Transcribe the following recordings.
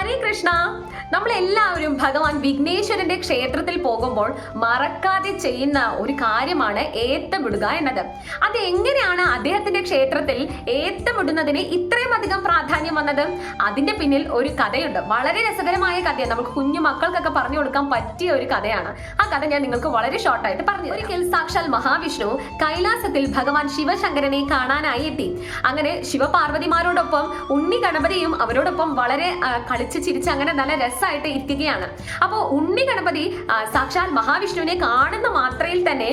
ഹരേ കൃഷ്ണ. നമ്മളെല്ലാവരും ഭഗവാൻ വിഘ്നേശ്വരന്റെ ക്ഷേത്രത്തിൽ പോകുമ്പോൾ മറക്കാതെ ചെയ്യുന്ന ഒരു കാര്യമാണ് ഏത്തമിടുക എന്നത്. അത് എങ്ങനെയാണ് അദ്ദേഹത്തിന്റെ ക്ഷേത്രത്തിൽ ഏത്തമിടുന്നതിന് ഇത്രയും അധികം പ്രാധാന്യം വന്നത്? അതിന്റെ പിന്നിൽ ഒരു കഥയുണ്ട്. വളരെ രസകരമായ കഥയാണ്. നമുക്ക് കുഞ്ഞു മക്കൾക്കൊക്കെ പറഞ്ഞു കൊടുക്കാൻ പറ്റിയ ഒരു കഥയാണ്. ആ കഥ ഞാൻ നിങ്ങൾക്ക് വളരെ ഷോർട്ടായിട്ട് പറഞ്ഞു. ഒരിക്കൽ സാക്ഷാൽ മഹാവിഷ്ണു കൈലാസത്തിൽ ഭഗവാൻ ശിവശങ്കരനെ കാണാനായി എത്തി. അങ്ങനെ ശിവപാർവതിമാരോടൊപ്പം ഉണ്ണി ഗണപതിയും അവരോടൊപ്പം വളരെ കളിച്ച് ചിരിച്ച് അങ്ങനെ നല്ല രസമായിട്ട് ഇരിക്കുകയാണ്. അപ്പോൾ ഉണ്ണി ഗണപതി സാക്ഷാൽ മഹാവിഷ്ണുവിനെ കാണുന്ന മാത്രയിൽ തന്നെ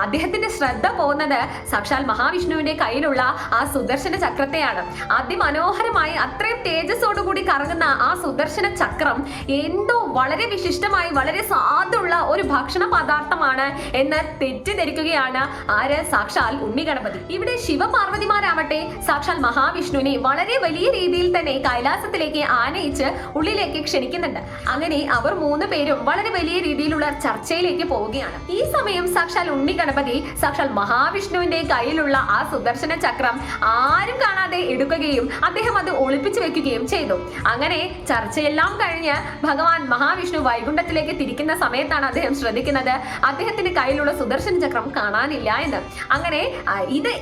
അദ്ദേഹത്തിന്റെ ശ്രദ്ധ പോകുന്നത് സാക്ഷാൽ മഹാവിഷ്ണുവിന്റെ കയ്യിലുള്ള ആ സുദർശന ചക്രത്തെയാണ്. അതിമനോഹരമായി അത്രയും തേജസ്സോടുകൂടി കറങ്ങുന്ന ആ സുദർശന ചക്രം എന്തോ വളരെ വിശിഷ്ടമായി വളരെ സ്വാദുള്ള ഒരു ഭക്ഷണ പദാർത്ഥമാണ് എന്ന് തെറ്റിദ്ധരിക്കുകയാണ് ആര്? സാക്ഷാൽ ഉണ്ണി ഗണപതി. ഇവിടെ ശിവപാർവതിമാരാവട്ടെ സാക്ഷാൽ മഹാവിഷ്ണുവിനെ വളരെ വലിയ രീതിയിൽ തന്നെ കൈലാസത്തിലേക്ക് ആനയിച്ച് ഉള്ളിലേക്ക് ക്ഷണിക്കുന്നുണ്ട്. അങ്ങനെ അവർ മൂന്ന് പേരും വളരെ വലിയ രീതിയിലുള്ള ചർച്ചയിലേക്ക് പോവുകയാണ്. ഈ സമയം സാക്ഷാൽ ഉണ്ണി ഗണപതി സാക്ഷാൽ മഹാവിഷ്ണുവിന്റെ കയ്യിലുള്ള ആ സുദർശന ചക്രം ആരും കാണാതെ എടുക്കുകയും അദ്ദേഹം അത് ഒളിപ്പിച്ചു വെക്കുകയും ചെയ്തു. അങ്ങനെ ചർച്ചയെല്ലാം കഴിഞ്ഞ് ഭഗവാൻ മഹാവിഷ്ണു വൈകുണ്ഠത്തിലേക്ക് തിരിക്കുന്ന സമയത്താണ് അദ്ദേഹം ശ്രദ്ധിക്കുന്നത് അദ്ദേഹത്തിന്റെ കയ്യിലുള്ള സുദർശന ചക്രം കാണാനില്ല എന്ന്. അങ്ങനെ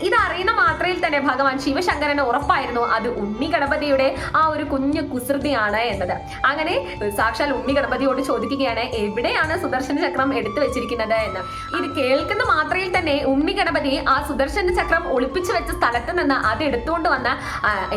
ഇത് അറിയുന്ന മാത്രയിൽ തന്നെ ഭഗവാൻ ശിവശങ്കരന് ഉറപ്പായിരുന്നു അത് ഉണ്ണി ഗണപതിയുടെ ആ ഒരു കുഞ്ഞു കുസൃതിയാണ് എന്നത്. അങ്ങനെ സാക്ഷാൽ ഉണ്ണി ഗണപതിയോട് ചോദിക്കുകയാണ് എവിടെയാണ് സുദർശന ചക്രം എടുത്തു വെച്ചിരിക്കുന്നത് എന്ന്. ഇത് കേൾക്കുന്ന മാത്രയിൽ തന്നെ ഉണ്ണി ഗണപതി ആ സുദർശന ചക്രം ഒളിപ്പിച്ചു വെച്ച സ്ഥലത്ത് നിന്ന് അത് എടുത്തുകൊണ്ട് വന്ന്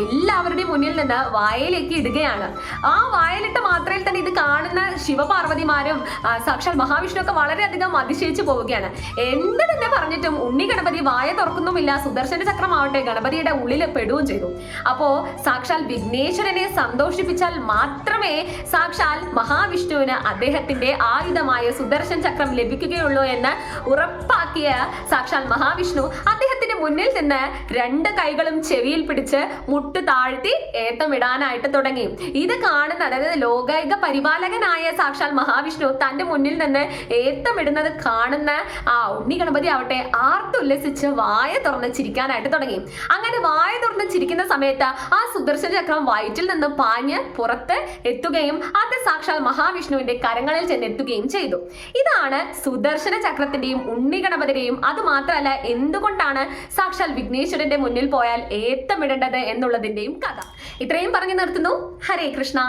എല്ലാവരുടെയും മുന്നിൽ നിന്ന് വായയിലേക്ക് ഇടുകയാണ്. ആ വായലിട്ട മാത്രയിൽ തന്നെ ഇത് കാണുന്ന ശിവപാർവതിമാരും സാക്ഷാൽ മഹാവിഷ്ണു ഒക്കെ വളരെയധികം അതിശയിച്ചു പോവുകയാണ്. എന്ത് തന്നെ പറഞ്ഞിട്ടും ഉണ്ണി ഗണപതി വായ തുറക്കുന്നുമില്ല. സുദർശന ചക്രം ആവട്ടെ ഗണപതിയുടെ ഉള്ളിൽ പെടുകയും ചെയ്തു. അപ്പോ സാക്ഷാൽ വിഘ്നേശ്വരനെ സന്തോഷിപ്പിച്ചാൽ മാത്രമേ സാക്ഷാൽ മഹാവിഷ്ണുവിന് അദ്ദേഹത്തിന്റെ ആയുധമായ സുദർശൻ ചക്രം ലഭിക്കുകയുള്ളൂ എന്ന് ഉറപ്പാക്കിയ സാക്ഷാൽ മഹാവിഷ്ണു അദ്ദേഹത്തിന്റെ മുന്നിൽ നിന്ന് രണ്ട് കൈകളും ചെവിയിൽ പിടിച്ച് മുട്ട് താഴ്ത്തി ഏത്തമിടാനായിട്ട് തുടങ്ങി. ഇത് കാണുന്ന അതായത് ലോകൈക പരിപാലകനായ സാക്ഷാൽ മഹാവിഷ്ണു തന്റെ മുന്നിൽ നിന്ന് ഏത്തമിടുന്നത് കാണുന്ന ആ ഉണ്ണി ഗണപതി ആവട്ടെ ആർത്തുല്ലസിച്ച് വായ തുറന്ന് ചിരിക്കാനായിട്ട് തുടങ്ങി. അങ്ങനെ വായ തുറന്ന് ചിരിക്കുന്ന സമയത്ത് ആ സുദർശന ചക്രം വയറ്റിൽ നിന്ന് പാഞ്ഞ് പുറത്ത് എത്തുകയും അത് സാക്ഷാൽ മഹാവിഷ്ണുവിന്റെ കരങ്ങളിൽ ചെന്നെത്തുകയും ചെയ്തു. ഇതാണ് സുദർശന ചക്രത്തിന്റെയും ഉണ്ണി ഗണപതിയുടെയും അത് മാത്രമല്ല എന്തുകൊണ്ടാണ് സാക്ഷാൽ വിഘ്നേശ്വരന്റെ മുന്നിൽ പോയാൽ ഏത്തമിടേണ്ടത് എന്നുള്ളതിന്റെയും കഥ. ഇത്രയും പറഞ്ഞു നിർത്തുന്നു. ഹരേ കൃഷ്ണ.